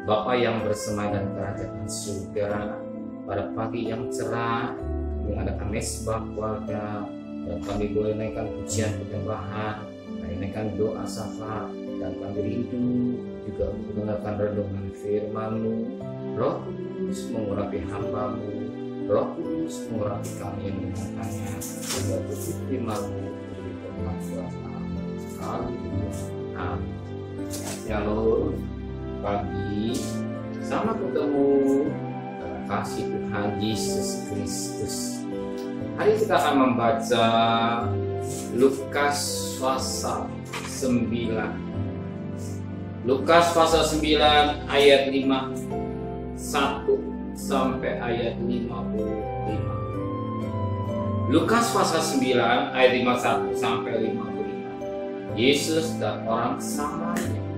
Bapa yang bersemai dan kerajaan surga, pada pagi yang cerah mengadakan mesbah keluarga, dan kami boleh naikkan pujian penyembahan, naikkan doa syafaat, dan kami rindu juga untuk mendengarkan renungan firman-Mu. Roh Kudus mengurapi hamba-Mu, Roh Kudus mengurapi kami yang mendengarkannya, sehingga tutup firman-Mu menjadi bermanfaat. Haleluya. Amin. Shalom. Pagi sama ketemu dalam kasih Tuhan Yesus Kristus. Hari kita akan membaca Lukas pasal 9. Lukas pasal 9 ayat 51 sampai ayat 55. Lukas pasal 9 ayat 51 sampai 55. Yesus dan orang Samaria.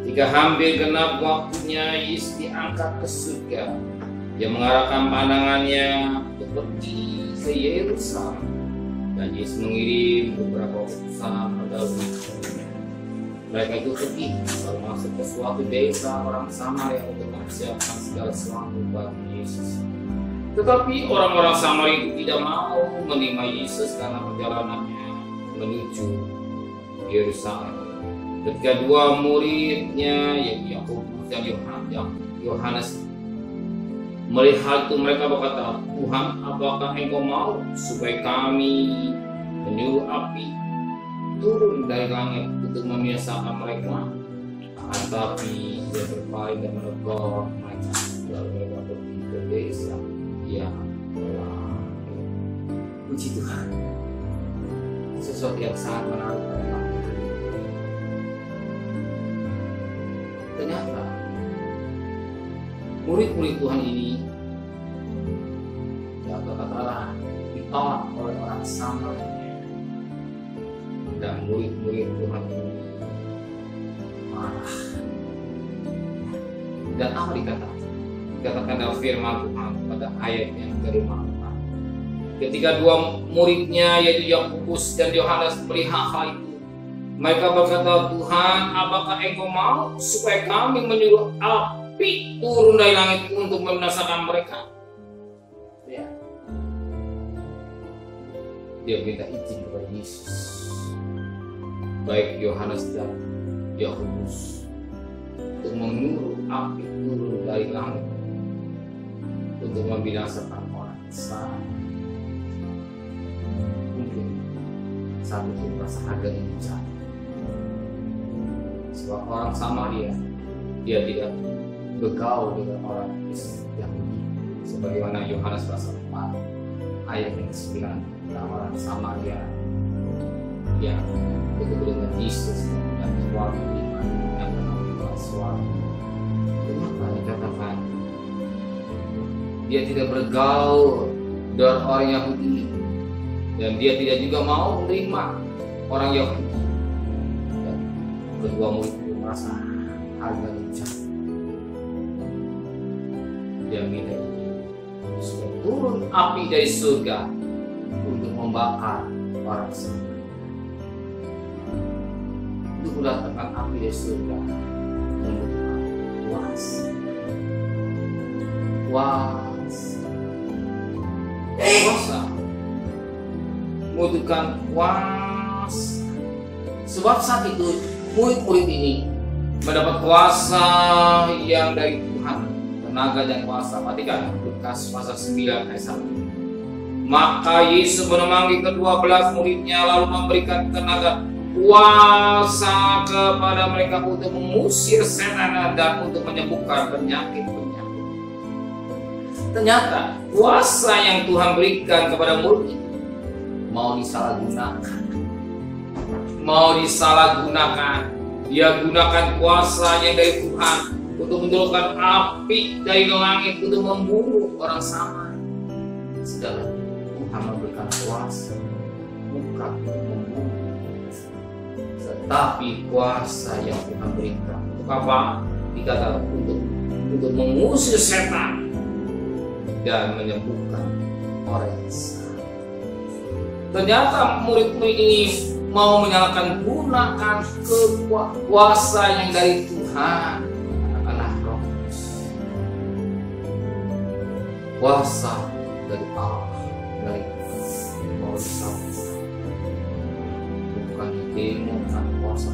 Jika hampir genap waktunya, Yesus diangkat ke surga. Dia mengarahkan pandangannya untuk pergi ke Yerusalem, dan Yesus mengirim beberapa utusan pendahulunya. Mereka itu pergi lalu masuk ke suatu desa orang Samaria untuk mempersiapkan segala sesuatu bagi Yesus. Tetapi orang-orang Samaria itu tidak mau menerima Yesus karena perjalanannya menuju Yerusalem. Ketika dua muridnya, yaitu Yakobus dan Yohanes, melihat itu, mereka berkata, "Tuhan, apakah Engkau mau supaya kami menyuruh api turun dari langit untuk membinasakan mereka?" Tetapi dia berpaling dan menegur mereka, lalu mereka pergi ke desa yang lain. Puji Tuhan, sesuatu yang sangat menarik adalah ternyata murid-murid Tuhan ini, ya katakanlah, ditolak oleh orang Samaria, dan murid-murid Tuhan ini marah. Dan apa dikatakan dalam firman Tuhan pada ayat yang ke-5. Ketika dua muridnya, yaitu Yakobus dan Yohanes, melihat hal itu, mereka berkata, "Tuhan, apakah Engkau mau supaya kami menyuruh api turun dari langit untuk membinasakan mereka?" Ya. Dia minta izin kepada Yesus, baik Yohanes dan Yakobus, untuk menyuruh api turun dari langit untuk membinasakan orang Samaria. Mungkin saat itu merasa harganya jatuh. Sebab orang Samaria, dia tidak bergaul dengan orang Yahudi, sebagaimana Yohanes pasal 4 ayat yang ke-9, tentang orang Samaria yang betul dengan Yesus dan suatu iman yang menolak suatu. Kenapa dikatakan dia tidak bergaul dengan orang Yahudi, dan dia tidak juga mau menerima orang Yahudi? Kedua murid itu merasa harganya jatuh. Dia minta supaya turun api dari surga untuk membakar orang Samaria. Untuk mendatangkan api dari surga membutuhkan kuasa. Membutuhkan kuasa. Sebab saat itu murid-murid ini mendapat kuasa yang dari Tuhan, tenaga dan kuasa. Perhatikan Lukas pasal 9 ayat 1. Maka Yesus menemani ke-12 muridnya, lalu memberikan tenaga kuasa kepada mereka untuk mengusir setan dan untuk menyembuhkan penyakit-penyakit. Ternyata kuasa yang Tuhan berikan kepada murid itu mau disalahgunakan. Dia gunakan kuasanya dari Tuhan untuk menurunkan api dari langit untuk membunuh orang Samaria. Sedangkan Tuhan memberikan kuasa bukan untuk membunuh, tetapi kuasa yang Tuhan berikan untuk apa? Dikatakan untuk mengusir setan dan menyembuhkan orang Samaria. Ternyata murid-murid ini mau menyalahkan gunakan kuasa yang dari Tuhan, anak-anak roh kuasa dari Allah dari mau bukan didemokan kuasa,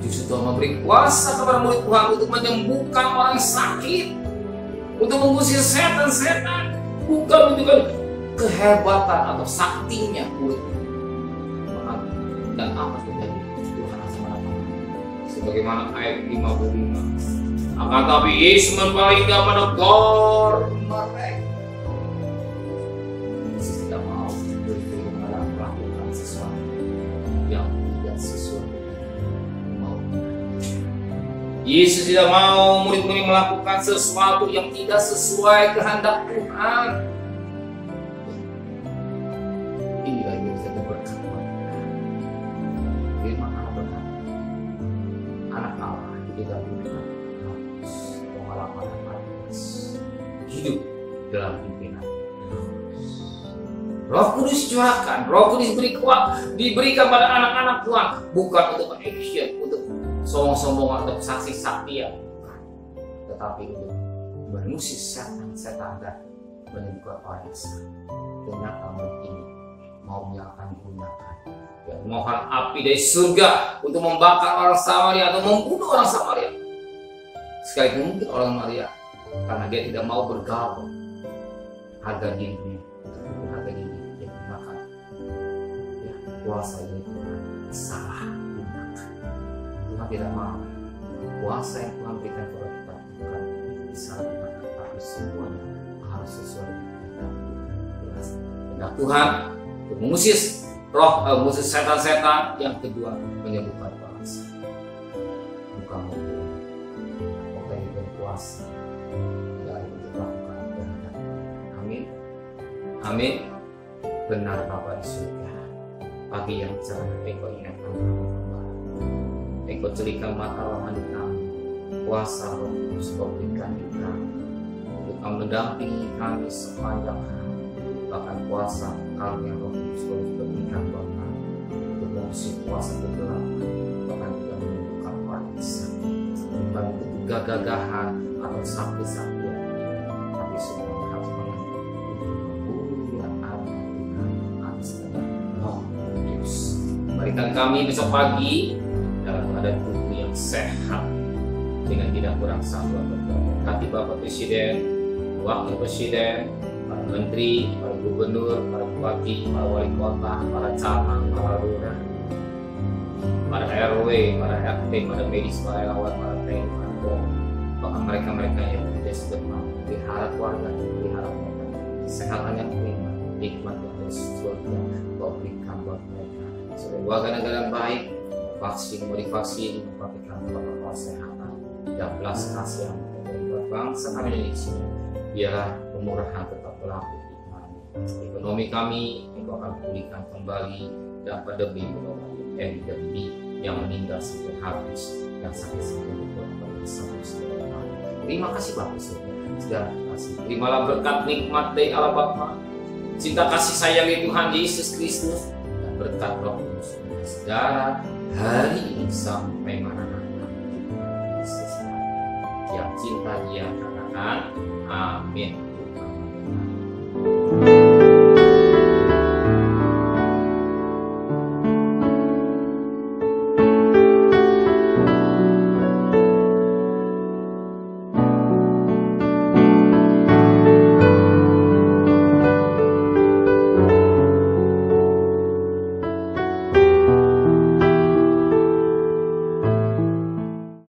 justru Tuhan memberi kuasa kepada murid Tuhan untuk menyembuhkan orang sakit, untuk mengusir setan-setan, bukan menunjukkan kehebatan atau saktinya murid. Dan apa terjadi? Tuhan akan melakukan sebagaimana ayat 55. Akan tapi Yesus membalikkan menegur mereka. Yesus tidak mau murid-murid melakukan sesuatu yang tidak sesuai mau. Yesus tidak mau murid-murid melakukan sesuatu yang tidak sesuai kehendak Tuhan. Inilah yang bisa berkat. Firman Allah berkata, anak Allah tidak boleh pengalaman hidup dalam pimpinan. Roh Kudus curahkan, Roh Kudus diberikan pada anak-anak Tuhan, bukan untuk action, untuk sombong-sombongan atau saksi-sakti, tetapi untuk mengusir setan-setan dan menyembuhkan orang yang sakit. Ternyata ini maunya akan digunakan. Ya, mohon api dari surga untuk membakar orang Samaria atau membunuh orang Samaria. Sekalipun mungkin orang Samaria karena dia tidak mau bergaul, harga dirinya, harga diri dia gunakan. Ya, kuasa ini Tuhan salah gunakan. Tuhan tidak mau kuasa yang Tuhan berikan kepada kita bukan disalahgunakan, tapi semuanya harus sesuai dengan kehendak Tuhan untuk mengusir roh, mengusir setan-setan. Yang kedua, menyembuhkan bangsa. Bukan memberi kuasa dari melakukan kehendak. Amin. Amin. Benar Bapa di surga. Pagi yang cerah, Engkau ingatkan kami kembali. Engkau celikan mata rohani kami. Kuasa Roh Kudus Kau berikan di kami untuk mendampingi kami sepanjang hari. Bahkan kuasa kami yang Roh Kudus Kau berikan buat kami untuk mengusir kuasa kegelapan, bahkan tidak menyembuhkan orang yang sakit, bukan untuk gagah-gagahan atau sakti-saktian, tapi semuanya harus mengerti yang ada atas Roh Kudus. Berikan kami besok pagi dalam keadaan tubuh yang sehat dengan tidak kurang satu atau dua. Berkati Bapak Presiden, Wakil Presiden, para menteri, para gubernur, para bupati, para wali kota, para camat, para lurah, para RW, para RT, para medis, para relawan, para TNI, para Polri, bahkan mereka-mereka yang tidak sudah mampu pelihara keluarga, pelihara mereka, kesehatan yang prima, nikmat yang terus surga Kau berikan buat mereka. Supaya warga-negara baik, vaksin, mau divaksin, memberikan protokol kesehatan dan belas kasihan buat bangsa kami Indonesia. Biarlah pemurahan tetap berlaku di kami. Ekonomi kami Engkau akan pulihkan kembali, dan pandemi endemi yang meninggal sampai habis, yang sakit-sakit berkorban sampai. Terima kasih Bapak segala kasih. Terimalah berkat nikmat dari Allah Bapa, cinta kasih sayang Tuhan Yesus Kristus, dan berkat Roh Kudus segala hari ini sampai mana-mana. Yang cinta Dia katakan amin.